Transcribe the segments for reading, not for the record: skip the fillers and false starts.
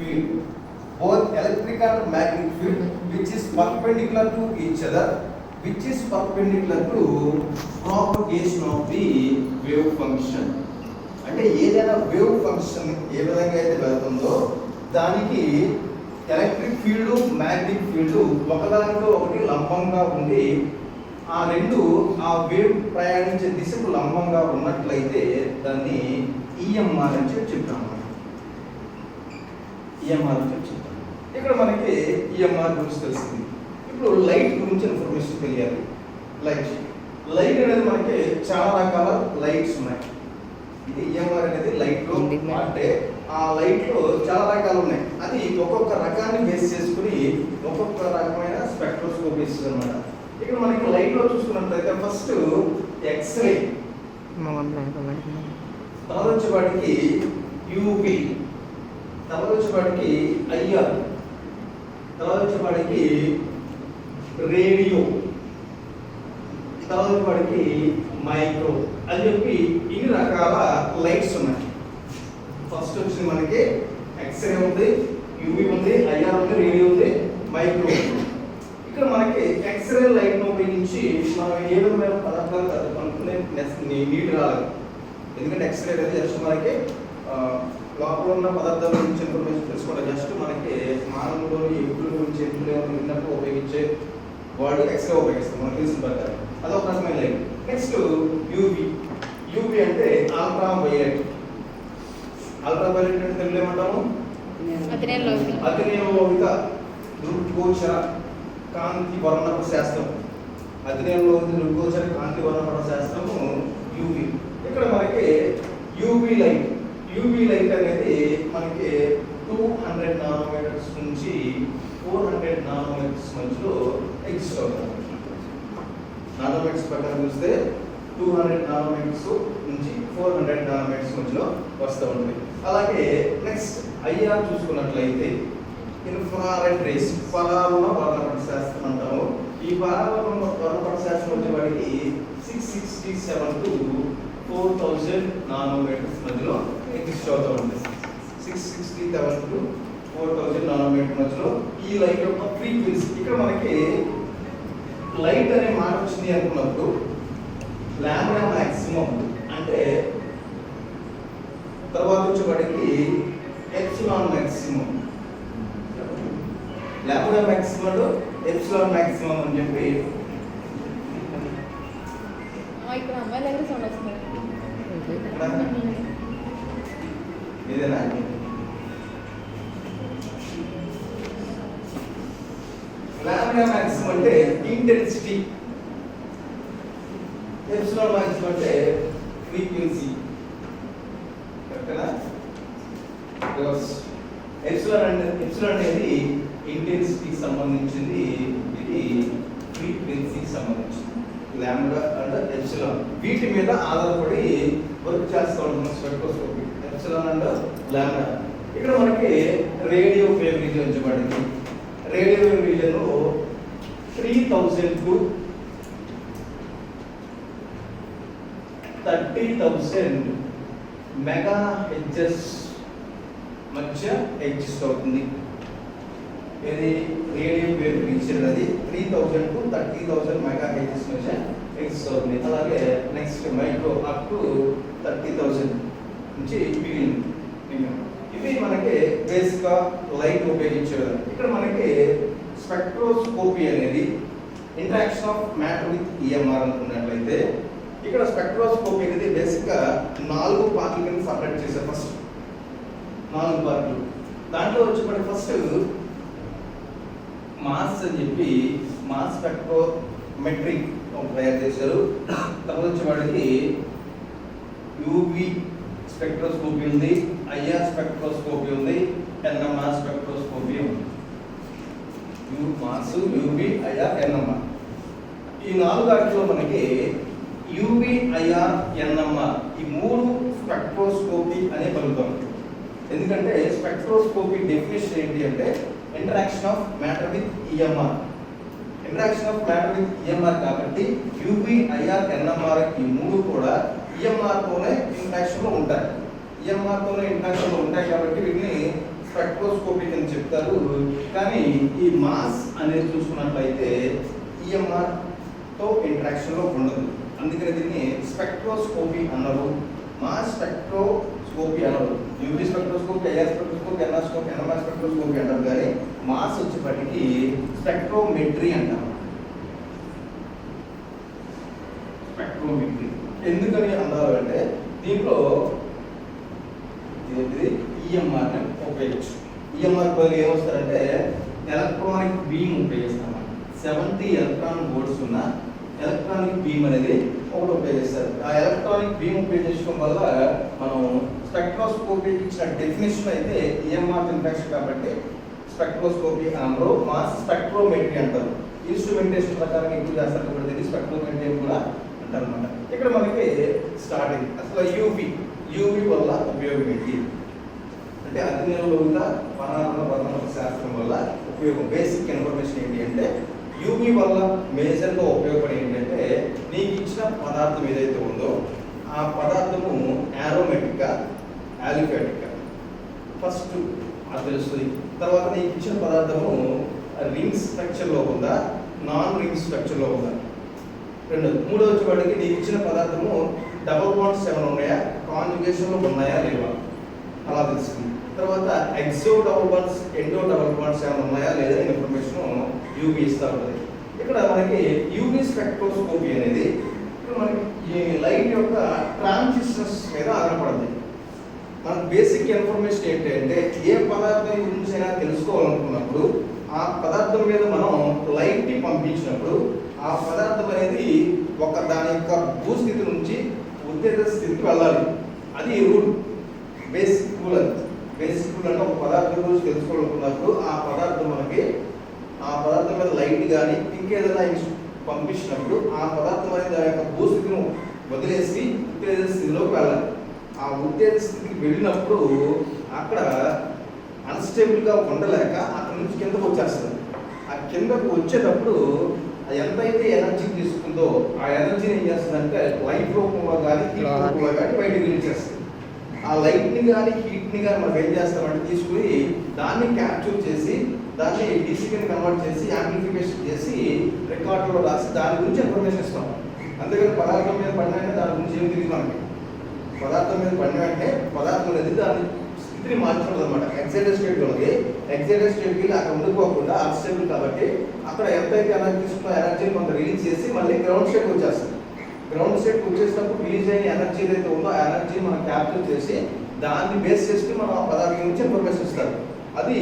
field, both electric and magnetic field which is perpendicular to each other, which is perpendicular to propagation of the wave function. అంటే ఏదైనా wave function ఏ విధంగా అయితే వెళ్తుందో దానికి electric field magnetic field ఒకదానితో ఒకటి లంబంగా ఉండి ఆ రెండు ఆ వేవ్ ప్రయాణించే దిశకు లంబంగా ఉన్నట్లయితే దాన్ని ఈఎంఆర్ అని చెప్తాము. ఈఎంఆర్ అని చెప్తాము. ఇక్కడ మనకి ఈఎంఆర్ గురించి తెలిసింది. ఇప్పుడు లైట్ గురించి ఇన్ఫర్మేషన్ తెలియాలి. లైట్ అనేది మనకి చాలా రకాల లైట్స్ ఉన్నాయి. ఇది ఈఎంఆర్ అనేది లైట్ లో అంటే ఆ లైట్ లో చాలా రకాలు ఉన్నాయి. అది ఒక్కొక్క రకాన్ని బేస్ చేసుకుని ఒక్కొక్క రకమైన స్పెక్ట్రోస్కోప్ ఇస్తుంది అన్నమాట. ఇక్కడ మనకి లైట్ లో చూసుకున్నట్లయితే ఫస్ట్ ఎక్స్రే, తర్వాత వచ్చేవాడికి యూవి, తర్వాత వచ్చేవాడికి ఐఆర్, తర్వాత వచ్చేవాడికి రేడియో, తర్వాత వచ్చేవాడికి మైక్రో అని చెప్పి ఇన్ని రకాల లైట్స్ ఉన్నాయి. ఫస్ట్ వచ్చింది మనకి ఎక్స్రే ఉంది, యూవి ఉంది, ఐఆర్ ఉంది, రేడియో ఉంది, మైక్రో ఉంది. ఇక్కడ మనకి ఎక్స్రే లైట్ ను ఉపయోగించి మనం ఏ విధమైన పదార్థాలు కనుక్కునే నీట్ రాలేదు. ఎందుకంటే ఎక్స్రే అనేది జస్ట్ మనకి లోపల ఉన్న పదార్థాల గురించి ఇన్ఫర్మేషన్ తెలుసుకోవడం. జస్ట్ మనకి మానవులోని ఎప్పుడు గురించి ఎప్పుడు విన్నప్పుడు ఉపయోగించే వాడు ఎక్స్రే ఉపయోగిస్తాం మనకి తెలిసిన ప్రకారం. అదొక రకమైన లైట్. Next UV. యూవి అంటే అల్ట్రా వైలెట్. అల్ట్రా వైలెట్ అంటే తెలుగులో ఏమంటాము? అతినీలలోహిత దృగ్గోచర కాంతి వర్ణపట శాస్త్రం. అతినీలలోహిత దృగ్గోచర కాంతి వర్ణపట శాస్త్రము యూవి. ఇక్కడ మనకి యూవి లైట్. యూవి లైట్ అనేది మనకి 200 నానోమీటర్స్ నుంచి 400 నానోమీటర్స్ మధ్యలో ఎగ్జిస్ట్ అవుతుంది. నానోమీటర్స్ ప్రకారం చూస్తే 200 నానోమీటర్స్ నుంచి 400 నానోమీటర్స్ మధ్యలో వస్తూ ఉంటుంది. అలాగే నెక్స్ట్ ఐఆర్ చూసుకున్నట్లయితే ఇన్ఫ్రారెడ్ రేస్, పరావరణ వర్ణపట శాస్త్రం అంటాము. ఈ పరావరణ వర్ణపట శాస్త్రం వచ్చేవాడికి 667 to 4000 నానోమీటర్స్ మధ్యలో ఎగ్జిస్ట్ అవుతూ ఉంటుంది. 667 to 4000 నానోమీటర్ మధ్యలో ఈ లైట్ యొక్క ఫ్రీక్వెన్సీ. ఇక్కడ మనకి లైట్ అనే మాట వచ్చింది అనుకున్నప్పుడు లాంబ్డా మాక్సిమం అంటే తర్వాత వచ్చేవాడికి epsilon maximum. Lambda maximum epsilon maximum అని చెప్పి ఇదేనా లాంబ్డా మాక్సిమం అంటే ఇంటెన్సిటీ, ఎప్సిలాన్ మాక్సిమం అంటే ఫ్రీక్వెన్సీ. కరెక్టేనా? ఎప్సిలాన్ అనేది ఇంటెన్సిటీకి సంబంధించింది, ఇది ఫ్రీక్వెన్సీకి సంబంధించింది. లాంబ్డా అండ్ ఎప్సిలాన్ వీటి మీద ఆధారపడి వర్క్ చేస్తూ ఉంటుంది స్పెక్ట్రోస్కోపీ. Epsilon and lambda. ఇక్కడ మనకి రేడియో వేవ్ రీజియన్ వచ్చేవాడికి radio wave region 3000 to 30,000 mega HS మధ్య ఎగ్జిస్ట్ అవుతుంది. ఇది రేడియో వేవ్ రీజియన్ అది 3000 to 30,000 మెగా హెచ్ఎస్ మధ్య ఎగ్జిస్ట్ అవుతుంది. అలాగే నెక్స్ట్ మైక్రో అప్ టు 30,000 నుంచి బిగినింగ్. ఇవి మనకి బేసిక్ గా లైట్ ఉపయోగించేది. ఇక్కడ మనకి స్పెక్ట్రోస్కోపీ అనేది interaction of matter with EMR అనుకున్నట్లయితే ఇక్కడ స్పెక్ట్రోస్కోపీ అనేది బేసిక్ గా 4 పార్ట్ల కింద సపరేట్ చేశారు. ఫస్ట్ 4 పార్ట్లు. దాంట్లో వచ్చేప్పటికి ఫస్ట్ మాస్ అని చెప్పి మాస్ స్పెక్ట్రోమెట్రిక్ తయారు చేశారు. తర్వాత వచ్చేవాడికి యూవి స్పెక్ట్రోస్కోపీ ఉంది, ఐఆర్ స్పెక్ట్రోస్కోపీ ఉంది, ఎన్ఎంఆర్ స్పెక్ట్రోస్కోపీ ఉంది. Mass, UV, IR, NMR. ఈ 4 వాటిలో మనకి యూవి, ఐఆర్, ఎన్ఎంఆర్ ఈ 3 స్పెక్ట్రోస్కోపీ అనే పలుకుతాం. ఎందుకంటే స్పెక్ట్రోస్కోపీ డెఫినేషన్ ఏంటి అంటే interaction of matter with EMR. Interaction of matter with EMR కాబట్టి యూవి, ఐఆర్, ఎన్ఎంఆర్ ఈ 3 కూడా ఈఎంఆర్ తోనే ఇంటరాక్షన్ లో ఉంటాయి. ఈఎంఆర్ తోనే ఇంటరాక్షన్ లో ఉంటాయి కాబట్టి వీటిని స్పెక్ట్రోస్కోపిక్ అని చెప్తారు. కానీ ఈ మాస్ అనేది చూసుకున్నట్లయితే ఈఎంఆర్ తో ఇంటరాక్షన్ లో ఉండదు. అందుకని దీన్ని స్పెక్ట్రోస్కోపీ అన్నారు, మాస్ స్పెక్ట్రోస్కోపీ అన్నారు. UV spectroscopy, IR spectroscopy, NR spectroscopy అంటారు. కానీ మాస్ వచ్చేప్పటికి స్పెక్ట్రోమెట్రీ అంటారు. స్పెక్ట్రోమెట్రీ ఎందుకని అన్నారు అంటే దీంట్లో ఈఎంఆర్ ఉపయోగించు. ఈఎంఆర్ బదులు ఏమొస్తారంటే ఎలక్ట్రానిక్ బీమ్ ఉపయోగిస్తాం. 70 ఎలక్ట్రాన్ వోల్ట్స్ ఉన్న ఎలక్ట్రానిక్ బీమ్ అనేది ఒకటి ఉపయోగిస్తారు. ఆ ఎలక్ట్రానిక్ బీమ్ ఉపయోగించడం వల్ల మనం స్పెక్ట్రోస్కోపీ ఇచ్చిన డెఫినేషన్ అయితే ఈఎంఆర్ ఇంట్రాక్షన్ కాబట్టి స్పెక్ట్రోస్కోపీ అన్నారు, మాస్ స్పెక్ట్రోమెట్రీ అంటారు. ఇన్స్ట్రుమెంటేషన్ ప్రకారం ఎక్కువ చేస్తారు కాబట్టి ఇది స్పెక్ట్రోమెట్రీ కూడా అంటారు అన్నమాట. ఇక్కడ మనకి స్టార్టింగ్ అసలు యూవి వల్ల ఉపయోగం ఏంటి అంటే అధ్యయనంలోత పరాన్న వర్ణన శాస్త్రం వల్ల ఉపయోగం, బేసిక్ ఇన్ఫర్మేషన్ ఏంటి అంటే యూవి వల్ల మేజర్గా ఉపయోగపడే ఏంటంటే నీకు ఇచ్చిన పదార్థం ఏదైతే ఉందో ఆ పదార్థము యారోమెటిక్గా ఆలిఫాటిక్గా ఫస్ట్ అది తెలుస్తుంది. తర్వాత నీకు ఇచ్చిన పదార్థము రింగ్ స్ట్రక్చర్లో ఉందా, నాన్ రింగ్ స్ట్రక్చర్లో ఉందా, మూడో వచ్చేవాడికి నీకు ఇచ్చిన పదార్థము డబుల్ బాండ్స్ ఏమైనా ఉన్నాయా, కాంజుగేషన్లో ఉన్నాయా లేవా అలా తెలుస్తుంది. తర్వాత exo double bonds, endo double bonds ఏమైనా ఉన్నాయా లేదా ఇన్ఫర్మేషన్ యూవీ ఇస్తూ ఉంటుంది. ఇక్కడ మనకి యూవీ స్పెక్ట్రోస్కోపీ అనేది ఇక్కడ మనకి ఈ లైట్ యొక్క ట్రాన్సిషన్స్ మీద ఆధారపడింది. మనకు బేసిక్ ఇన్ఫర్మేషన్ ఏంటంటే ఏ పదార్థం గురించి అయినా తెలుసుకోవాలనుకున్నప్పుడు ఆ పదార్థం మీద మనం లైట్ని పంపించినప్పుడు ఆ పదార్థం అనేది ఒక దాని యొక్క భూస్థితి నుంచి ఉత్తేజ స్థితికి వెళ్ళాలి. అది రూల్, బేసిక్ రూల్. అది బేసిక్ రూల్ అంటే ఒక పదార్థం గురించి తెలుసుకోవాలనుకున్నప్పుడు ఆ పదార్థం మనకి ఆ పదార్థం మీద లైట్ కానీ ఇంకేదైనా పంపించినప్పుడు ఆ పదార్థం అనేది దాని యొక్క భూస్థితిని వదిలేసి ఉత్తేజ స్థితిలోకి వెళ్ళాలి. ఆ ఉత్తేజ స్థితికి వెళ్ళినప్పుడు అక్కడ అన్స్టేబుల్గా ఉండలేక అక్కడ నుంచి కిందకు వచ్చేస్తుంది. ఆ కిందకు వచ్చేటప్పుడు ఎంతైతే ఎనర్జీ తీసుకుందో ఆ ఎనర్జీని ఏం చేస్తుందంటే లైట్ రూపంలో కానీ హీట్ రూపంలో కానీ బయటకు రిలీజ్ చేస్తుంది. ఆ లైట్ని కానీ హీట్ని కానీ మనం ఏం చేస్తామంటే తీసుకుని దాన్ని క్యాప్చర్ చేసి దాన్ని డీసీని కన్వర్ట్ చేసి యాంప్లిఫికేషన్ చేసి రికార్డులో రాసి దాని గురించి ఇన్ఫర్మేషన్ ఇస్తాం. అంతేగాని పదార్థం మీద పడిన వెంటనే దాని గురించి ఏం తెలియదు మనకి. పదార్థం మీద పడిన వెంటనే పదార్థం అనేది దాని స్థితిని మార్చుకుంటుంది అనమాట. ఎక్సైటెడ్ స్టేట్ ఉంది, ఎక్సైటెడ్ స్టేట్కి అక్కడ ఉండిపోకుండా అన్స్టేబుల్ కాబట్టి అక్కడ ఎంతైతే ఎనర్జీ తీసుకున్న ఎనర్జీని కొంత రిలీజ్ చేసి మళ్ళీ గ్రౌండ్ స్టేట్కి వచ్చేస్తుంది. గ్రౌండ్ స్టేట్కి వచ్చేసినప్పుడు రిలీజ్ అయిన ఎనర్జీ ఏదైతే ఉందో ఆ ఎనర్జీని మనం క్యాప్చర్ చేసి దాన్ని బేస్ చేసుకుని మనం ఆ పదార్థం గురించి ఇన్ఫర్మేషన్ ఇస్తారు. అది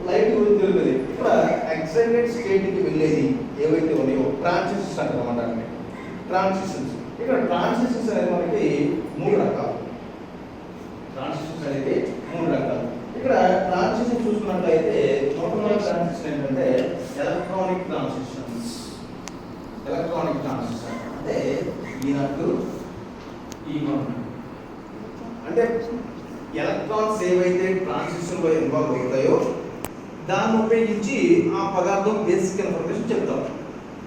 లైట్ గురించి తెలుగుది. ఇక్కడ ఎక్సైటెడ్ స్టేట్కి వెళ్ళేది ఏవైతే ఉన్నాయో ట్రాన్సిషన్స్ అంటారు. ట్రాన్సిషన్స్ ఇక్కడ ట్రాన్సిషన్స్ అనేది మనకి 3 రకాలు. ట్రాన్సిషన్స్ అనేది 3 రకాలు. ఇక్కడ ట్రాన్సిషన్ చూసుకున్నట్లయితే మొట్టమొదటి ట్రాన్సిషన్ ఏంటంటే ఎలక్ట్రానిక్ ట్రాన్సిషన్స్. ఎలక్ట్రానిక్ ట్రాన్సిషన్ అంటే ఈనాడు E1 అంటే ఎలక్ట్రాన్స్ ఏవైతే ట్రాన్సిషన్ లో ఇన్వాల్వ్ అవుతాయో దాన్ని ఉపయోగించి ఆ పదార్థం బేసిక్ ఇన్ఫర్మేషన్ చెప్తాం.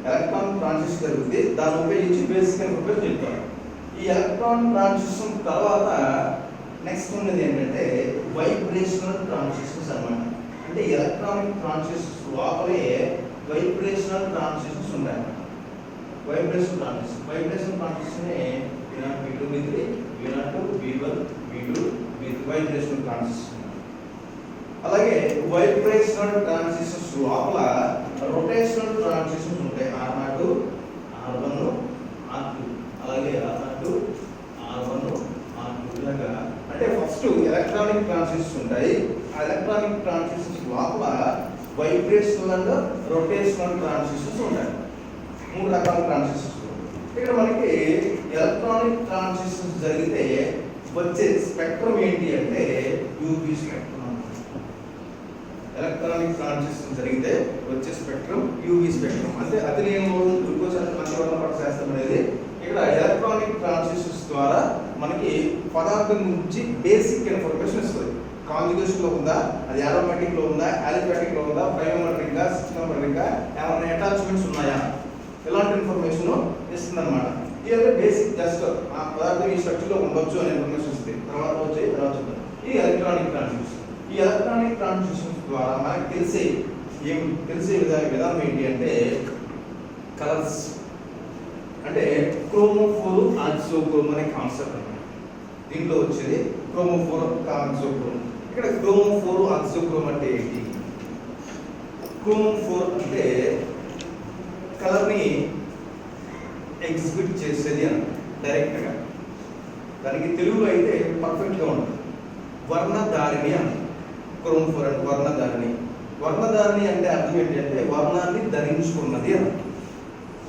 ఎలక్ట్రాన్ ట్రాన్సిషన్ జరుగుతుంది, దాన్ని ఉపయోగించి బేసిక్ ఇన్ఫర్మేషన్ చెప్తాం. ఈ ఎలక్ట్రాన్ ట్రాన్సిషన్ తర్వాత నెక్స్ట్ ఉన్నది ఏంటంటే వైబ్రేషనల్ ట్రాన్సిషన్స్ అన్నమాట. అంటే ఎలక్ట్రానిక్ ట్రాన్సిషన్స్ లోపలే వైబ్రేషనల్ ట్రాన్సిషన్స్ ఉంటాయి. Vibration transition V0, V3, V0, V1, V2, V3 vibrational transition. అలాగే వైబ్రేషనల్ ట్రాన్సిషన్స్ లోపల రొటేషనల్ ట్రాన్సిషన్స్ ఉంటాయి. R0, R1, R2, అలాగే R0, R1, R2 ఇలాగా. అంటే ఫస్ట్ ఎలక్ట్రానిక్ ట్రాన్సిషన్స్ ఉంటాయి. ఆ ఎలక్ట్రానిక్ ట్రాన్సిషన్స్ లోపల వైబ్రేషనల్ అండ్ రొటేషనల్ ట్రాన్సిషన్స్ ఉంటాయి. 3 రకాల ట్రాన్సిషన్స్. ఇక్కడ మనకి ఎలక్ట్రానిక్ ట్రాన్సిషన్స్ జరిగితే వచ్చే స్పెక్ట్రమ్ ఏంటి అంటే యూవీ స్పెక్ట్రమ్. ఎలక్ట్రానిక్ ట్రాన్సిషన్ జరిగితే వచ్చే స్పెక్ట్రమ్ యూవీ స్పెక్ట్రమ్. అంటే అతినీయంలో గ్లూకోజ్ మధ్యవర్ణ శాస్త్రం అనేది ఇక్కడ ఎలక్ట్రానిక్ ట్రాన్సిషన్స్ ద్వారా మనకి పదార్థం గురించి బేసిక్ ఇన్ఫర్మేషన్ ఇస్తుంది. కాంజుగేషన్లో ఉందా, అది యారోమెటిక్లో ఉందా, ఆలిఫాటిక్లో ఉందా, బయోమెట్రిక్గా, సిస్టమెట్రిక్గా ఏమైనా అటాచ్మెంట్స్ ఉన్నాయా, ఇలాంటి ఇన్ఫర్మేషన్ ఇస్తుంది అనమాట. ఇది బేసిక్ జస్ట్ ఆ పదార్థం ఈ స్ట్రక్చర్లో ఉండొచ్చు అనే ఇన్ఫర్మేషన్ ఇస్తుంది. తర్వాత చూద్దాం. ఈ ఎలక్ట్రానిక్ ట్రాన్సిషన్. ఈ ఈ ఎలక్ట్రానిక్ ట్రాన్సిషన్స్ ద్వారా మనకు తెలిసే విధానం ఏంటి అంటే కలర్స్, అంటే క్రోమోఫోర్ ఆక్సోక్రోమ్ అనే కాన్సెప్ట్ అన్నమాట. దీంట్లో వచ్చేది క్రోమోఫోర్ ఆక్సోక్రోమ్. ఇక్కడ క్రోమోఫోర్ ఆక్సోక్రోమ్ అంటే ఏంటి? క్రోమోఫోర్ అంటే కలర్ని ఎగ్జిబిట్ చేసేది అని డైరెక్ట్గా, దానికి తెలుగులో అయితే పర్ఫెక్ట్గా ఉంటుంది. వర్ణధారిణి అని. క్రోమోఫోర్ అంటే వర్ణధారిణి. వర్ణధారిణి అంటే అర్థం ఏంటంటే వర్ణాన్ని ధరించుకున్నది అని.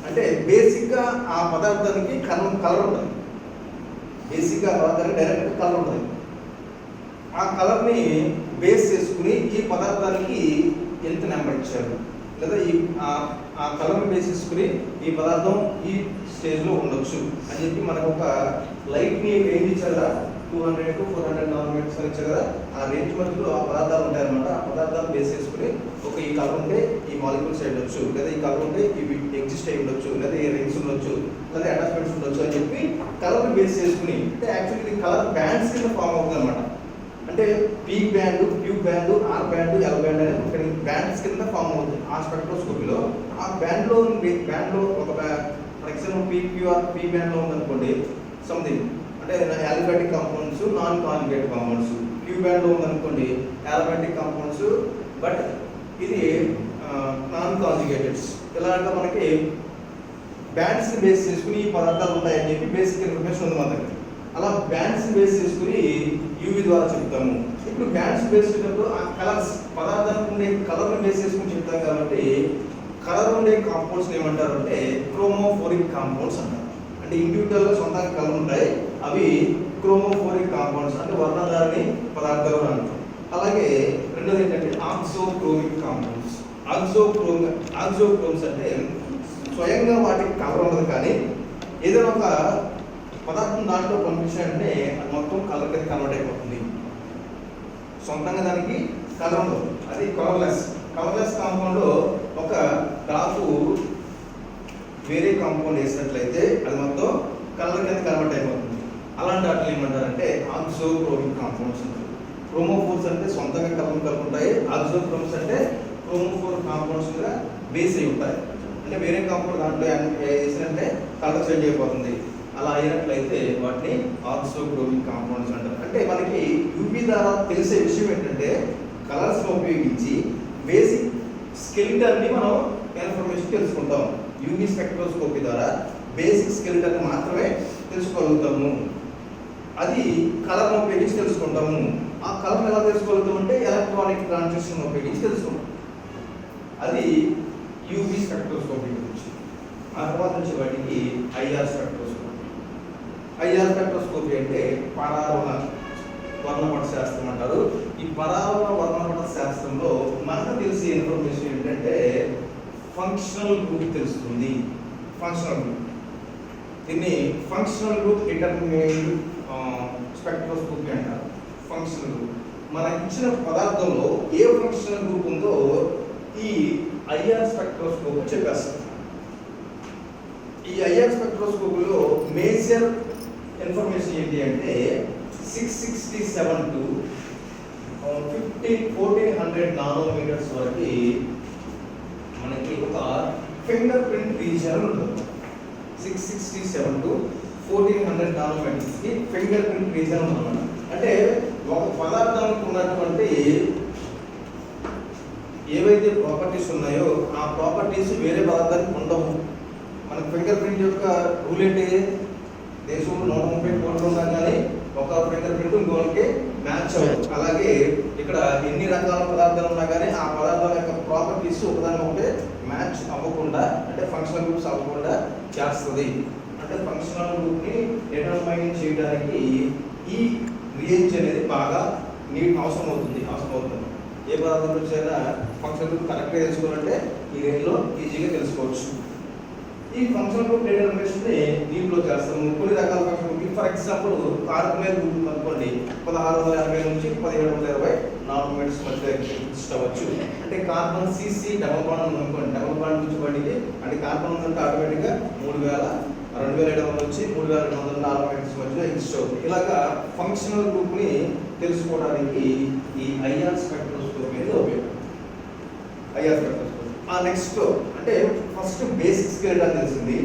అంటే బేసిక్గా ఆ పదార్థానికి కలర్ ఉంటుంది. బేసిక్గా ఆ పదార్థానికి డైరెక్ట్ కలర్ ఉంటుంది. ఆ కలర్ని బేస్ చేసుకుని ఈ పదార్థానికి ఎంత నెంబర్ ఇచ్చారు, లేదా ఆ కలర్ని బేస్ చేసుకుని ఈ పదార్థం ఈ స్టేజ్లో ఉండొచ్చు అని చెప్పి మనకు ఒక లైట్ని రేంజ్ ఇచ్చారు కదా, 200 to 400 నానోమీటర్స్ ఇచ్చారు కదా. ఆ రేంజ్ మధ్యలో ఆ పదార్థాలు ఉంటాయన్నమాట. ఆ పదార్థాలు బేస్ చేసుకుని ఒక ఈ కలర్ ఉంటే ఈ మాలిక్యూల్స్ అయి ఉండొచ్చు, లేదా ఈ కలర్ ఉంటే ఇవి ఎగ్జిస్ట్ అయి ఉండొచ్చు, లేదా ఈ రింగ్స్ ఉండొచ్చు, లేదా అటాచ్మెంట్స్ ఉండొచ్చు అని చెప్పి కలర్ని బేస్ చేసుకుని, అంటే యాక్చువల్లీ ఇది కలర్ బ్యాండ్స్ కింద ఫామ్ అవుతుంది అనమాట. అంటే P band, Q band, R band, L band అనేది బ్యాండ్స్ కింద ఫామ్ అవుతుంది ఆ స్పెక్ట్రోస్కోపీలో. ఆ బ్యాండ్లో ఒక ఫర్ ఎగ్జాంపుల్ పీ బ్యాండ్లో ఉందనుకోండి సంథింగ్, అంటే aliphatic compounds, non conjugate compounds. Q బ్యాండ్లో ఉందనుకోండి యాలిఫాటిక్ కాంపౌండ్స్, బట్ ఇది నాన్ కాంజుగేటెడ్స్. ఇలాంటి మనకి బ్యాండ్స్ని బేస్ చేసుకుని ఈ పదార్థాలు ఉంటాయని చెప్పి బేసిక్ ఇన్ఫర్మేషన్ ఉంది మన దగ్గర. అలా బ్యాండ్స్ బేస్ చేసుకుని యూవి ద్వారా చెప్తాము. ఇప్పుడు బ్యాండ్స్ బేస్ చేసినప్పుడు ఆ కలర్స్, పదార్థానికి ఉండే కలర్ని బేస్ చేసుకుని చెప్తాం కాబట్టి కలర్ ఉండే కాంపౌండ్స్ ఏమంటారు అంటే క్రోమోఫోరిక్ కాంపౌండ్స్ అంటారు. అంటే ఇండివిజువల్గా సొంతంగా కలర్ ఉంటాయి, అవి క్రోమోఫోరిక్ కాంపౌండ్స్ అంటే వర్ణధారిణి పదార్థాలు అంటారు. అలాగే రెండోది ఏంటంటే ఆక్సోక్రోమిక్ కాంపౌండ్స్. ఆక్సోక్రోమ్స్ అంటే స్వయంగా వాటికి కలర్ ఉండదు, కానీ ఏదైనా ఒక పదార్థం దాంట్లో పంపించాలంటే అది మొత్తం కలర్ కింద కన్వర్ట్ అయిపోతుంది. సొంతంగా దానికి కలర్ ఉండదు, అది కలర్లెస్ కాంపౌండ్లో ఒక డాకు వేరే కాంపౌండ్ వేసినట్లయితే అది మొత్తం కలర్ కింద కన్వర్ట్ అయిపోతుంది. అలాంటి వాటిని ఏమంటారంటే ఆక్సోక్రోమిక్ కాంపౌండ్స్ అంటారు. క్రోమోఫోర్స్ అంటే సొంతంగా కలర్ ఉంటాయి, ఆక్సోక్రోమ్స్ అంటే క్రోమోఫోర్ కాంపౌండ్స్ మీద బేస్ అయి ఉంటాయి. అంటే వేరే కాంపౌండ్ దాంట్లో వేసినట్టే కలర్ చేంజ్ అయిపోతుంది. అలా అయినట్లయితే వాటిని ఆక్సోక్రోమిక్ కాంపౌండ్స్ అంటారు. అంటే మనకి యూవీ ద్వారా తెలిసే విషయం ఏంటంటే కలర్స్ని ఉపయోగించి బేసిక్ స్కెలిటన్ని మనం ఇన్ఫర్మేషన్ తెలుసుకుంటాం. యూవీ స్పెక్ట్రోస్కోపీ ద్వారా బేసిక్ స్కెలిటన్ని మాత్రమే తెలుసుకోగలుగుతాము. అది కలర్ను ఉపయోగించి తెలుసుకుంటాము. ఆ కలర్ని ఎలా తెలుసుకోగలుగుతాం అంటే ఎలక్ట్రానిక్ ట్రాన్సిషన్ ఉపయోగించి తెలుసుకుంటాం. అది యూవీ స్పెక్ట్రోస్కోపీ గురించి. ఆ తర్వాత వచ్చే వాటికి ఐఆర్ స్పెక్ట్రోస్కోపీ. ఐఆర్ స్పెక్ట్రోస్కోపీ అంటే పరావరణ వర్ణపట శాస్త్రం అంటారు. ఈ పరావరణ వర్ణపట శాస్త్రంలో మనకు తెలిసే ఇన్ఫర్మేషన్ ఏంటంటే ఫంక్షనల్ గ్రూప్ తెలుస్తుంది. ఫంక్షనల్ గ్రూప్, దీన్ని ఫంక్షనల్ గ్రూప్ డిటర్మినేట్ స్పెక్ట్రోస్కోపీ అంటారు. ఫంక్షనల్ గ్రూప్ మనకి ఇచ్చిన పదార్థంలో ఏ ఫంక్షనల్ గ్రూప్ ఉందో ఈ ఐఆర్ స్పెక్ట్రోస్కోపీ చెప్పేస్తారు. ఈ ఐఆర్ స్పెక్ట్రోస్కోపీలో మేజర్ ఇన్ఫర్మేషన్ ఏంటి అంటే 667 to 1400 నానోమీటర్స్ వరకు మనకి ఒక ఫింగర్ ప్రింట్ రీజియన్ ఉంటుంది. 667 to 1400 నానోమీటర్స్కి ఫింగర్ ప్రింట్ రీజియన్ ఉందన్నమాట. అంటే ఒక పదార్థానికి ఉన్నటువంటి ఏవైతే ప్రాపర్టీస్ ఉన్నాయో ఆ ప్రాపర్టీస్ వేరే పదార్థానికి ఉండవు. మన ఫింగర్ ప్రింట్ యొక్క రూల్ ఏంటి? దేశంలో 130 కోట్లు ఉన్నా కానీ ఒక ఫింగర్ ప్రింట్ ఇంకోకి మ్యాచ్ అవ్వదు. అలాగే ఇక్కడ ఎన్ని రకాల పదార్థాలు ఉన్నా కానీ ఆ పదార్థాల యొక్క ప్రాపర్టీస్ ఒకదాని ఒకటే మ్యాచ్ అవ్వకుండా, అంటే ఫంక్షనల్ గ్రూప్స్ అవ్వకుండా చేస్తుంది. అంటే ఫంక్షనల్ గ్రూప్ని డిటర్మైన్ చేయడానికి ఈ రియేంజ్ అనేది బాగా అవసరం అవుతుంది. ఏ పదార్థం వచ్చైనా ఫంక్షనల్ గ్రూప్ కరెక్ట్గా తెలుసుకోవాలంటే ఈ రేంజ్లో ఈజీగా తెలుసుకోవచ్చు. ఈ ఫంక్షనల్ గ్రూప్ డిటర్మినేషన్ని దీంట్లో చేస్తాము. కొన్ని రకాల functional group, for example carbonyl group అనుకోండి, 1680 నుంచి 1720 నానోమీటర్స్ మధ్య ఎగ్జిస్ట్ అవ్వచ్చు. అంటే కార్బన్ సిసి డబల్ బాండ్ అనుకోండి, డబల్ బాండ్ నుంచి బయటికి అంటే కార్బన్ ఉందంటే ఆటోమేటిక్గా 2700 నుంచి 3200 నానోమీటర్స్ మధ్య ఎగ్జిస్ట్ అవుతుంది. ఇలాగా ఫంక్షనల్ గ్రూప్ని తెలుసుకోవడానికి ఈ ఐఆర్ స్పెక్ట్రోస్కోపీ అనేది ఉపయోగం. ఐఆర్ స్పెక్ట్రోస్కోపీ నెక్స్ట్ అంటే ఫస్ట్ బేసిక్స్ అని తెలిసింది,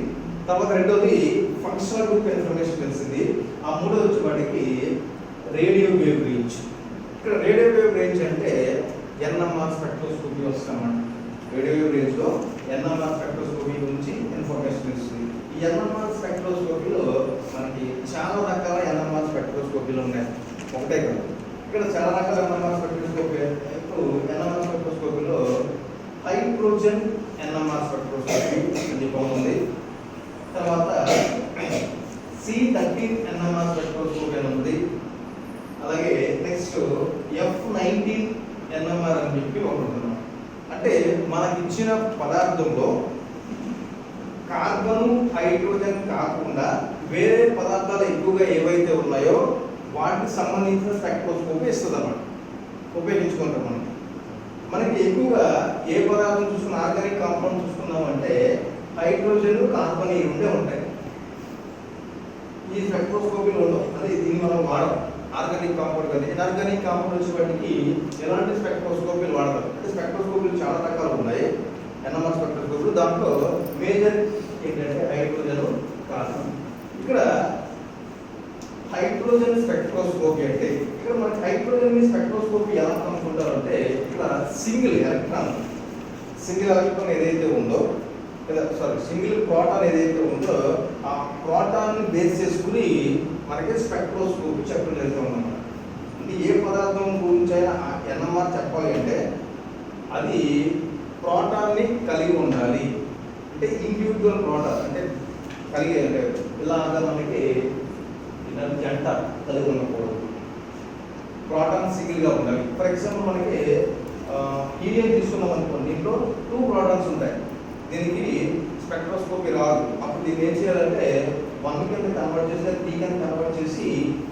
తర్వాత రెండోది ఫంక్షనల్ గ్రూప్ ఇన్ఫర్మేషన్ తెలిసింది, ఆ మూడోది వచ్చి వాటికి రేడియో వేవ్ రేంజ్. ఇక్కడ రేడియో వేవ్ రేంజ్ అంటే ఎన్ఎంఆర్ స్పెక్ట్రోస్కోపీ వస్తామన్నమాట. రేడియో వేవ్ రేంజ్లో ఎన్ఎంఆర్ స్పెక్ట్రోస్కోపీ గురించి ఇన్ఫర్మేషన్ తెలుస్తుంది. ఈ ఎన్ఎంఆర్ స్పెక్ట్రోస్కోపీలో మనకి చాలా రకాల ఎన్ఎంఆర్ స్పెక్ట్రోస్కోపీలు ఉన్నాయి, ఒకటే కాదు. ఇక్కడ చాలా రకాల ఎన్ఎంఆర్ స్పెక్ట్రోస్కోపీ. ఇప్పుడు ఎన్ఎంఆర్ స్పెక్ట్రోస్కోపీలో హైడ్రోజన్ ఎన్ఎంఆర్ స్పెక్ట్రోస్కోపీ అని చెప్పి, తర్వాత C13 ఎన్ఎంఆర్ స్పెక్ట్రోస్కోపీ అని ఉంది. అలాగే నెక్స్ట్ F19 ఎన్ఎంఆర్ అని చెప్పి ఒకటి ఉంటుంది. అంటే మనకిచ్చిన పదార్థంలో కార్బన్ హైడ్రోజన్ కాకుండా వేరే పదార్థాలు ఎక్కువగా ఏవైతే ఉన్నాయో వాటికి సంబంధించిన స్పెక్ట్రోస్కోపీ ఇస్తుంది అన్నమాట, ఉపయోగించుకుంటాం మనం. మనకి ఎక్కువగా ఏ పదార్థం చూసుకున్న ఆర్గానిక్ కాంపౌండ్ చూసుకున్నామంటే హైడ్రోజన్ కార్బన్ ఈ రెండే ఉంటాయి. ఈ స్పెక్ట్రోస్కోపీలో అదే దీన్ని మనం వాడడం ఆర్గానిక్ కాంపౌండ్ కదా. ఇన్ఆర్గానిక్ కాంపౌండ్ వచ్చే వాటికి ఎలాంటి స్పెక్ట్రోస్కోపీలు వాడతారు అంటే స్పెక్ట్రోస్కోపీలు చాలా రకాలు ఉన్నాయి ఎన్ఎంఆర్ స్పెక్ట్రోస్కోపీలు. దాంట్లో మేజర్ ఏంటంటే హైడ్రోజన్ కార్బన్. ఇక్కడ హైడ్రోజన్ స్పెక్ట్రోస్కోపీ అంటే ఇక్కడ మనకి హైడ్రోజన్ స్పెక్ట్రోస్కోపీ ఎలా కనుక్కుంటారు అంటే ఇక్కడ సింగిల్ ఎలక్ట్రాన్ ఏదైతే ఉందో సింగిల్ ప్రోటాన్ ఏదైతే ఉందో ఆ ప్రోటాన్ బేస్ చేసుకుని మనకి స్పెక్ట్రోస్కోపీ చెప్పడం జరుగుతుంది. అంటే ఏ పదార్థం గురించి అయినా ఎన్ఎంఆర్ చెప్పాలి అంటే అది ప్రోటాన్ని కలిగి ఉండాలి. అంటే ఇండివిజువల్ ప్రోటాన్ అంటే కలిగి అంటే ఇలాగా మనకి జంట కలిగి ఉండకూడదు, ప్రోటాన్ సింగిల్గా ఉండాలి. ఫర్ ఎగ్జాంపుల్ మనకి హీలియం తీసుకున్నాం అనుకోండి, దీంట్లో 2 ప్రోటాన్స్ ఉంటాయి. దీనికి స్పెక్ట్రోస్కోపీ రాదు. అప్పుడు దీన్ని ఏం చేయాలంటే 1 కింద కన్వర్ట్ చేసి 3 కింద కన్వర్ట్ చేసి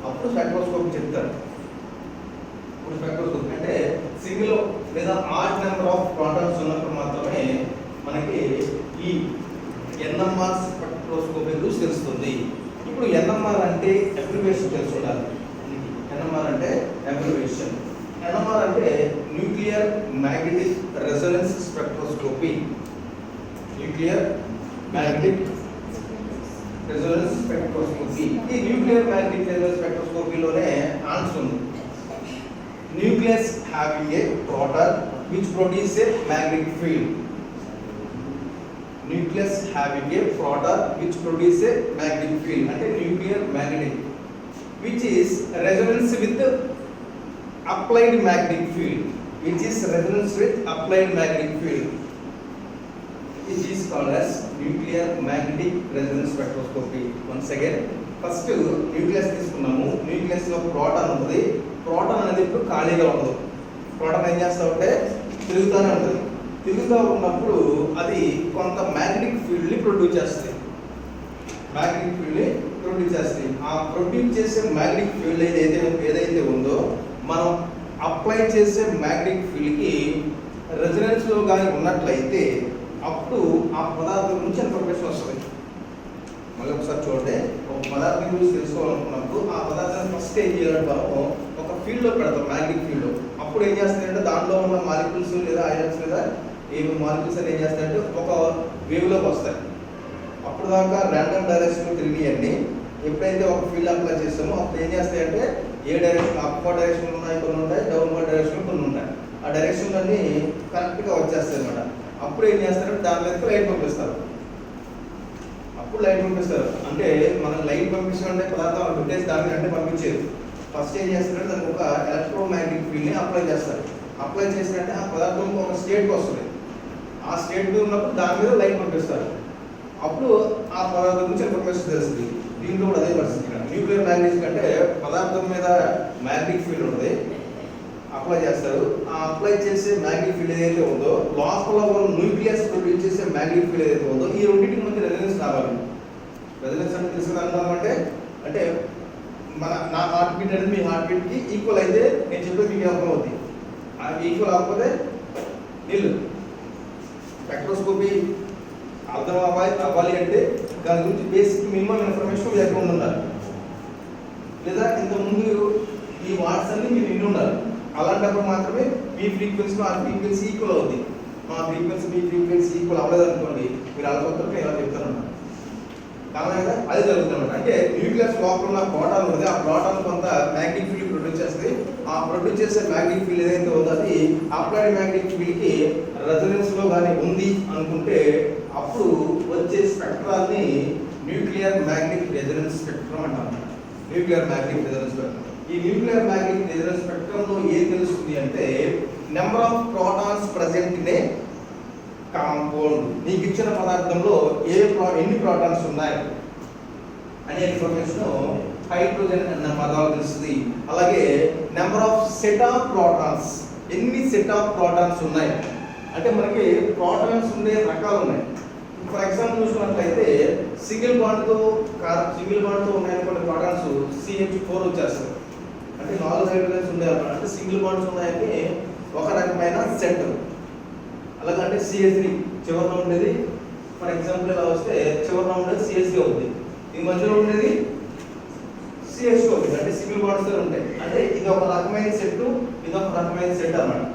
అప్పుడు స్పెక్ట్రోస్కోపీ చెప్తారు. ఇప్పుడు స్పెక్ట్రోస్కోపీ అంటే సింగిల్ లేదా ఆడ్ నెంబర్ ఆఫ్ ప్రోటాన్స్ ఉన్నప్పుడు మాత్రమే మనకి ఈ ఎన్ఎంఆర్ స్పెక్ట్రోస్కోపీ గురించి తెలుస్తుంది. ఇప్పుడు ఎన్ఎంఆర్ అంటే అబ్రివేషన్ తెలుసుకోవాలి. ఎన్ఎంఆర్ అంటే అబ్రివేషన్. ఎన్ఎంఆర్ అంటే nuclear magnetic resonance spectroscopy. Nuclear magnetic resonance spectroscopy. ఈ న్యూక్లియర్ మ్యాగ్నెటిక్ రెసొనెన్స్ స్పెక్ట్రోస్కోపీలోనే ఆన్సర్ ఉంది. Nucleus having a proton which produce a magnetic field. Nucleus having a proton which produce a magnetic field అంటే nuclear magnetic which is resonance with applied magnetic field which is called as nuclear magnetic resonance spectroscopy. Once again first nucleus తీసుకున్నాము. nucleus లో proton ఉంటుంది. Proton అనేది ఇప్పుడు ఖాళీగా ఉండదు. Proton ఏం చేస్తామంటే తిరుగుతూనే ఉంటుంది. తిరుగుతూ ఉన్నప్పుడు అది కొంత మ్యాగ్నెటిక్ ఫీల్డ్ని ప్రొడ్యూస్ చేస్తుంది. ఆ ప్రొడ్యూస్ చేసే మ్యాగ్నెటిక్ ఫీల్డ్ ఏదైతే ఉందో మనం అప్లై చేసే మ్యాగ్నెటిక్ ఫీల్డ్కి రెజొనెన్స్లో కానీ ఉన్నట్లయితే అప్పుడు ఆ పదార్థం నుంచి ఇన్ఫర్మేషన్ వస్తుంది. మళ్ళీ ఒకసారి చూడండి, ఒక పదార్థం గురించి తెలుసుకోవాలనుకున్నప్పుడు ఆ పదార్థాన్ని ఫస్ట్ ఏం చేయాలంటే మనం ఒక ఫీల్డ్లో పెడతాం, మ్యాగ్నెటిక్ ఫీల్డ్లో. అప్పుడు ఏం చేస్తాయంటే దాంట్లో ఉన్న మాలిక్యూల్స్ లేదా ఐరన్స్ లేదా ఏమి మాలిక్యూల్స్ అని ఏం చేస్తాయంటే ఒక వేవ్లోకి వస్తాయి. అప్పుడు దాకా ర్యాండమ్ డైరెక్షన్లో తిరిగియండి. ఎప్పుడైతే ఒక ఫీల్డ్ అప్లై చేస్తామో అప్పుడు ఏం చేస్తాయంటే ఏ డైరెక్షన్ అప్వర్డ్ డైరెక్షన్ ఉన్నాయి, కొన్ని ఉంటాయి డౌన్వర్డ్ డైరెక్షన్ కొన్ని ఉంటాయి. ఆ డైరెక్షన్ అన్నీ కరెక్ట్గా వచ్చేస్తాయి అన్నమాట. అప్పుడు ఏం చేస్తారంటే దాని మీదకి లైట్ పంపిస్తారు. అంటే మనం లైట్ పంపించాలంటే పదార్థాలు పెట్టేసి దాని మీద అంటే పంపించేది. ఫస్ట్ ఏం చేస్తారంటే దానికి ఒక ఎలక్ట్రోమాగ్నెటిక్ ఫీల్డ్ని అప్లై చేస్తారు. అప్లై చేసినట్టే ఆ పదార్థం ఒక స్టేట్కి వస్తుంది. ఆ స్టేట్ ఉన్నప్పుడు దాని మీద లైట్ పంపిస్తారు. అప్పుడు ఆ పదార్థం నుంచి ఇన్ఫర్మేషన్ తెలుస్తుంది. దీంట్లో కూడా అదే పరిస్థితి. న్యూక్లియర్ మ్యాగ్నెటిక్ అంటే పదార్థం మీద మ్యాగ్నెటిక్ ఫీల్డ్ ఉంటుంది, అప్లై చేస్తారు. ఆ అప్లై చేసే మ్యాగ్నెటిక్ ఫీల్డ్ ఏదైతే ఉందో లోపల న్యూక్లియస్ ప్రొడ్యూస్ చేసే మ్యాగ్నెటిక్ ఫీల్డ్ ఏదైతే ఉందో ఈ రెండింటికి మధ్య రెజొనెన్స్ రావాలి. రెజొనెన్స్ అంటే తెలుసుకుందామంటే అంటే నా హార్ట్ బీట్ అనేది మీ హార్ట్ బీట్కి ఈక్వల్ అయితే నేను చెప్పేది మీకు అర్థం అవుతుంది. అది ఈక్వల్ అవ్వకపోతే నీళ్ళు. స్పెక్ట్రోస్కోపీ అర్థం అవ్వాలి అంటే దాని గురించి బేసిక్ మినిమం ఇన్ఫర్మేషన్ ఎక్కడ ఉండాలి. లేదా ఇంతకుముందు ఈ ఈ వాట్స్ అన్ని మీరు విని ఉండాలి. అలాంటప్పుడు మాత్రమే మీ ఫ్రీక్వెన్సీ ఆ ఫ్రీక్వెన్సీ ఈక్వల్ అవుతుంది. మా ఫ్రీక్వెన్సీ మీ ఫ్రీక్వెన్సీ ఈక్వల్ అవ్వలేదు అనుకోండి, మీరు అలా కొత్తగా ఇలా చెప్తారన్నమాట. కారణం కదా అది జరుగుతుందన్నమాట. అంటే న్యూక్లియస్ లోపల ఉన్న ప్రోటాన్ ఉంది, ఆ ప్రోటాన్ కొంత మ్యాగ్నెటిక్ ఫీల్డ్ ప్రొడ్యూస్ చేస్తుంది. ఆ ప్రొడ్యూస్ చేసే మ్యాగ్నెటిక్ ఫీల్డ్ ఏదైతే ఉందో అది అప్లైడ్ మ్యాగ్నెటిక్ ఫీల్డ్ కి రెజొనెన్స్ లో కానీ ఉంది అనుకుంటే అప్పుడు వచ్చే స్పెక్ట్రాన్ని న్యూక్లియర్ మ్యాగ్నెటిక్ రెజొనెన్స్ స్పెక్ట్రమ్ అంటాం. Nuclear magnetic resonance spectrum. ఈ న్యూక్లియర్ మ్యాగ్నెటిక్ రెజొనెన్స్ స్పెక్ట్రమ్ లో ఏం తెలుస్తుంది అంటే number of protons present in a compound. నీకు ఇచ్చిన పదార్థంలో ఎన్ని ప్రోటాన్స్ ఉన్నాయి అనే ఇన్ఫర్మేషన్ హైడ్రోజన్ అన్న పదాలు తెలుస్తుంది. అలాగే number of set of protons, ఎన్ని సెట్ ఆఫ్ ప్రోటాన్స్ ఉన్నాయి అంటే మనకి ప్రోటాన్స్ ఉండే రకాలు ఉన్నాయి. ఫర్ ఎగ్జాంపుల్ చూసుకున్నట్లయితే సింగిల్ బాండ్ తో ఉన్నాయనుకోండి ప్రోటాన్స్ CH4 వచ్చేస్తుంది. అంటే 4 హైడ్రోజన్స్ ఉండే అంటే సింగిల్ బాండ్స్ ఉన్నాయని ఒక రకమైన సెట్. అలాగంటే CH3 చివరిలో ఉండేది ఫర్ ఎగ్జాంపుల్ ఇలా వస్తే చివరిలో ఉండేది CH3 అవుతుంది, ఈ మధ్యలో ఉండేది CH2 అవుతుంది. అంటే సింగిల్ బాండ్స్ ఉంటాయి. అంటే ఇది ఒక రకమైన సెట్, ఇది ఒక రకమైన సెట్ అన్నమాట.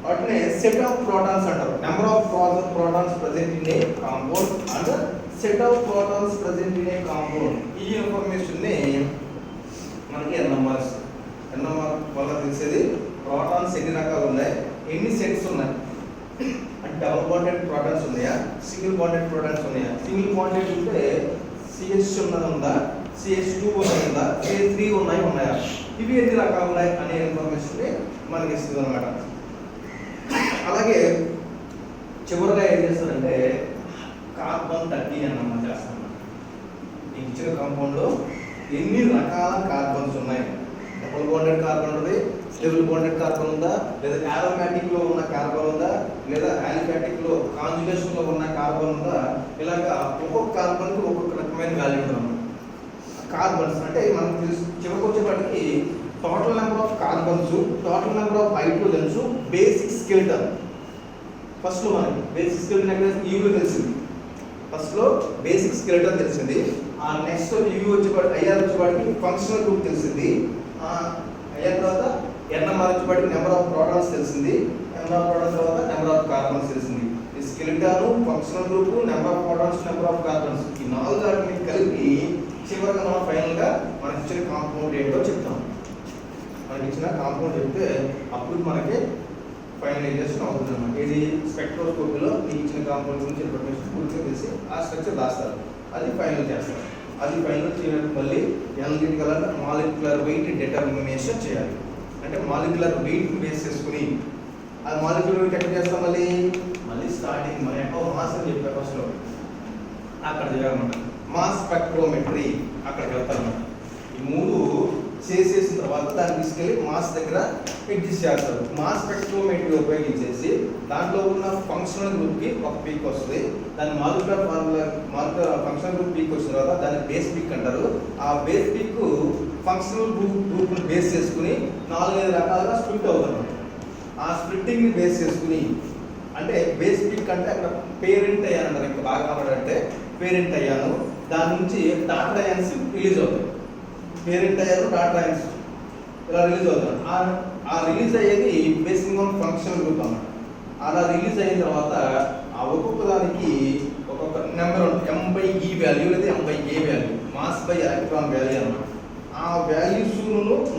వాటిని సెట్ ఆఫ్ ప్రోటాన్స్ అంటారు. Number of protons present in a compound and set of protons present in a compound. ఈ ఇన్ఫర్మేషన్ ని మనకి NMR వల్ల తెలిసేది ప్రోటాన్స్ ఎన్ని రకాలు ఉన్నాయి, ఎన్ని సెట్స్ ఉన్నాయి అంటే డబుల్ బాండెడ్ ప్రోటాన్స్ ఉన్నాయా, సింగిల్ బాండెడ్ ప్రోటాన్స్ ఉన్నాయా. సింగిల్ బాండెడ్ ఉంటే CH ఉన్నది ఉందా, CH2 ఉందా, CH3 ఉన్నాయా, ఇవి ఎన్ని రకాలు ఉన్నాయి అనే ఇన్ఫర్మేషన్ మనకి ఇస్తుంది అనమాట. అలాగే చివరిగా ఏం చేస్తారంటే కార్బన్ 13 అన్నమాట చేస్తాం. ఈ ఇచ్చిన కాంపౌండ్ లో ఎన్ని రకాల కార్బన్స్ ఉన్నాయి, డబుల్ బాండెడ్ కార్బన్ ఉంది, డబుల్ బాండెడ్ కార్బన్ ఉందా, లేదా అరోమాటిక్ లో ఉన్న కార్బన్ ఉందా, లేదా ఆలిఫాటిక్ లో కాంజుగేషన్ లో ఉన్న కార్బన్ ఉందా, ఇలాగా ఒక్కొక్క కార్బన్ కి ఒక్కొక్క రకమైన వాల్యూ ఉంటుంది. కార్బన్స్ అంటే మనకు చివరికి వచ్చేప్పటికి total number of carbons, total number of hydrogens, basic skeleton. First లో మనకి బేసిక్ స్కెలిటన్ ఎక్కడ యూలో తెలిసింది, ఫస్ట్ లో బేసిక్ స్కెలిటన్ తెలిసింది. ఆ నెక్స్ట్ యూ వచ్చేపాటికి ఐఆర్ వచ్చేపాటికి ఫంక్షనల్ గ్రూప్ తెలిసింది. అయ్యాక తర్వాత NMR వచ్చేపాటికి నెంబర్ ఆఫ్ ప్రోటాన్స్ తెలిసింది. నెంబర్ ఆఫ్ ప్రోటాన్స్ తర్వాత నెంబర్ ఆఫ్ కార్బన్స్ తెలిసింది. ఈ skeleton, functional group, number of protons, number of carbons, ఈ 4 వాటిని కలిపి చివరిగా మనం ఫైనల్ గా మనకి ఇచ్చిన కాంపౌండ్ ఏంటో చెప్తాం. మనకి ఇచ్చిన కాంపౌండ్ చెప్తే అప్పుడు మనకి ఫైనలైజేషన్ అవుతుంది అన్నమాట. ఇది స్పెక్ట్రోస్కోపీలో మీకు ఇచ్చిన కాంపౌండ్ గురించి ఇన్ఫర్మేషన్ పూర్తిగా తెలిసి ఆ స్ట్రక్చర్ రాస్తారు, అది ఫైనల్ చేస్తారు. అది ఫైనల్ చేయడానికి మళ్ళీ అనలిటికల్ మాలిక్యులర్ వెయిట్ డిటర్మినేషన్ చేయాలి. అంటే మాలిక్యులర్ వెయిట్ బేస్ చేసుకుని అది మాలిక్యులర్ వెయిట్ ఎక్కడ చేస్తాం, మళ్ళీ స్టార్టింగ్ మన ఎక్కడో మాస్ అని చెప్పారు ఫస్ట్ లో అక్కడ చేయాలన్నమాట. మాస్ స్పెక్ట్రోమెట్రీ అక్కడికి వెళ్తారన్నమాట. ఈ 3 చేసేసిన తర్వాత దాన్ని తీసుకెళ్ళి మాస్ దగ్గర అడ్జస్ట్ చేస్తారు. మాస్ స్పెక్ట్రోమెట్రీ ఉపయోగించేసి దాంట్లో ఉన్న ఫంక్షనల్ గ్రూప్ కి ఒక పీక్ వస్తుంది. దాని మాలిక్యులర్ ఫంక్షనల్ గ్రూప్ పీక్ వచ్చిన తర్వాత దాన్ని బేస్ పీక్ అంటారు. ఆ base peak functional group base చేసుకుని 4-5 రకాలుగా స్ప్లిట్ అవుతుంది. ఆ స్ప్లిట్టింగ్ ని బేస్ చేసుకుని అంటే బేస్ పీక్ అంటే అక్కడ పేరెంట్ అయ్యాను అంటారు. ఇంకా బాగా కావాలంటే పేరెంట్ అయ్యాను, దాని నుంచి డాటా అయాన్స్ రిలీజ్ అవుతాయి. పేరెంట్ అయ్యారు, డాటా అయాన్స్ ఇలా రిలీజ్ అవుతాయి. ఆ రిలీజ్ అయ్యేది బేసింగ్ ఆన్ ఫంక్షనల్ గ్రూప్ అన్నమాట. అలా రిలీజ్ అయిన తర్వాత ఆ ఒక్కొక్క దానికి ఒక్కొక్క నెంబర్ M/E వాల్యూ లేదా M/A value, mass by electron value అన్నమాట. ఆ వాల్యూస్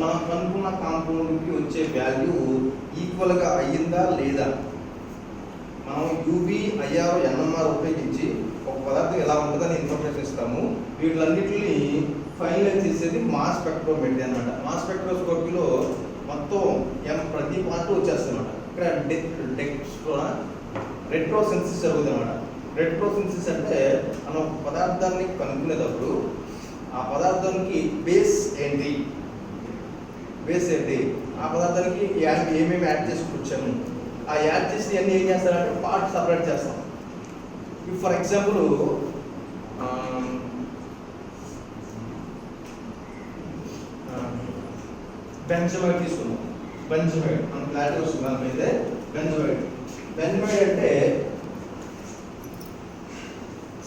మనం కనుక్కున్న కాంపౌండ్కి వచ్చే వాల్యూ ఈక్వల్గా అయ్యిందా లేదా, మనం UV, IR, NMR ఉపయోగించి ఒక పదార్థం ఎలా ఉంటుందని ఇన్ఫర్మేషన్ ఇస్తాము. వీటిలన్నింటినీ ఫైనలైజ్ చేసేది మాస్ స్పెక్ట్రోమెట్రీ అన్నమాట. మాస్ స్పెక్ట్రోస్కోపీలో మొత్తం ప్రతి పార్ట్ వచ్చేస్తుందన్నమాట. ఇక్కడ రెట్రోసిన్సిస్ జరుగుతుంది అన్నమాట. రెట్రోసిన్సిస్ అంటే మనం పదార్థాన్ని కనుక్కునేటప్పుడు ఆ పదార్థానికి బేస్ ఏంటి, ఆ పదార్థానికి ఏమేమి యాడ్ చేసుకొచ్చాము, ఆ యాడ్ చేసి అన్ని ఏం చేస్తారంటే పార్ట్ సపరేట్ చేస్తాం. ఫర్ ఎగ్జాంపుల్ బెంజమైడ్ తీసుకున్నాం. బెంజమైడ్ మన క్లారిటీ వస్తుంది దాని మీద. బెంజమైడ్ అంటే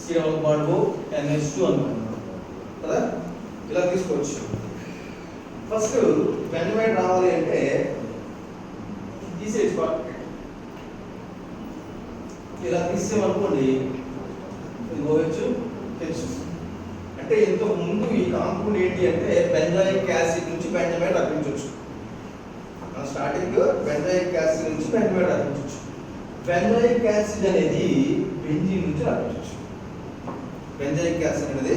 CH2 అనుకుంటున్నాం కదా, ఇలా తీసుకోవచ్చు. ఫస్ట్ బెంజమైడ్ రావాలి అంటే తీసేసి ఇలా తీసేమనుకోండి ఇది పోవచ్చు తెలుసు. అంటే ఇంతకు ముందు ఈ కాంపౌండ్ ఏంటి అంటే బెంజాయిక్ యాసిడ్ నుంచి బెంజమైడ్ రప్పించవచ్చు. మన స్టార్టింగ్ బెంజాయిక్ యాసిడ్ నుంచి బెంజమైడ్ రప్పించవచ్చు. బెంజాయిక్ యాసిడ్ అనేది బెంజీన్ నుంచి రప్పించవచ్చు. బెంజాయిక్ యాసిడ్ అనేది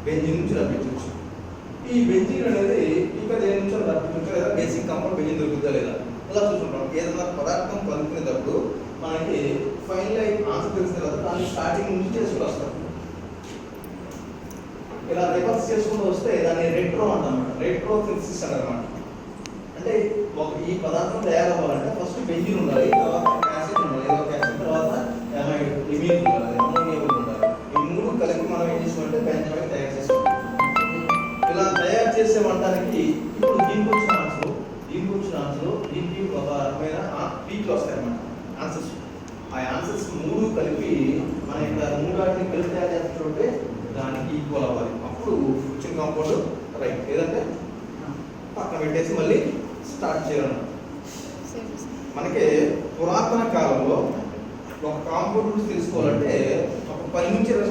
బెంజీన్ నుంచి రప్పించవచ్చు. ఈ బెంజీన్ అనేది ఇంకా దేని నుంచి రప్పించవచ్చు, లేదా బేసిక్ కాంపౌండ్ బెంజీన్ దొరుకుతుందా లేదా ఇలా చూసుకుంటాం. ఏదైనా పదార్థం కలుపుకునేటప్పుడు మనకి ఫైనల్ ఆన్సర్ తెలిసిన తర్వాత దాన్ని స్టార్టింగ్ నుంచి చేసుకుని వస్తాం. ఇలా రివర్స్ చేసుకుంటూ వస్తే దాన్ని రెట్రో అంటామన్నమాట. రెట్రో సింథసిస్ అనమాట. అంటే ఈ పదార్థం తయారవ్వాలంటే ఫస్ట్ బెంజీన్ ఉండాలి, తర్వాత యాసిడ్ ఉండాలి, యాసిడ్ తర్వాత అమైడ్ ఇమీన్ ఉండాలి, అమోనియా ఉండాలి. ఈ మూడు కలిపి మనం ఏం చేసామంటే బెంజమైడ్ తయారు చేస్తాం. ఇలా తయారు చేసే వంటానికి ఇప్పుడు దీనికి వచ్చిన ఆన్సర్ దీనికి ఒక రకమైన పీక్లు వస్తాయి అన్నమాట ఆన్సర్స్. ఆ ఆన్సర్స్ మూడు కలిపి మన ఇక్కడ మూడు వాటిని కలిపి తయారు చేస్తుంటే దానికి ఈక్వల్ అవ్వాలి. అప్పుడు వచ్చిన కాంపౌండ్ రైట్. లేదంటే పక్కన పెట్టేసి మళ్ళీ స్టార్ట్ చేయాలన్నమాట. మనకి పురాతన కాలంలో ఒక కాంపౌండ్ తెలుసుకోవాలంటే ఒక 10 నుంచి 20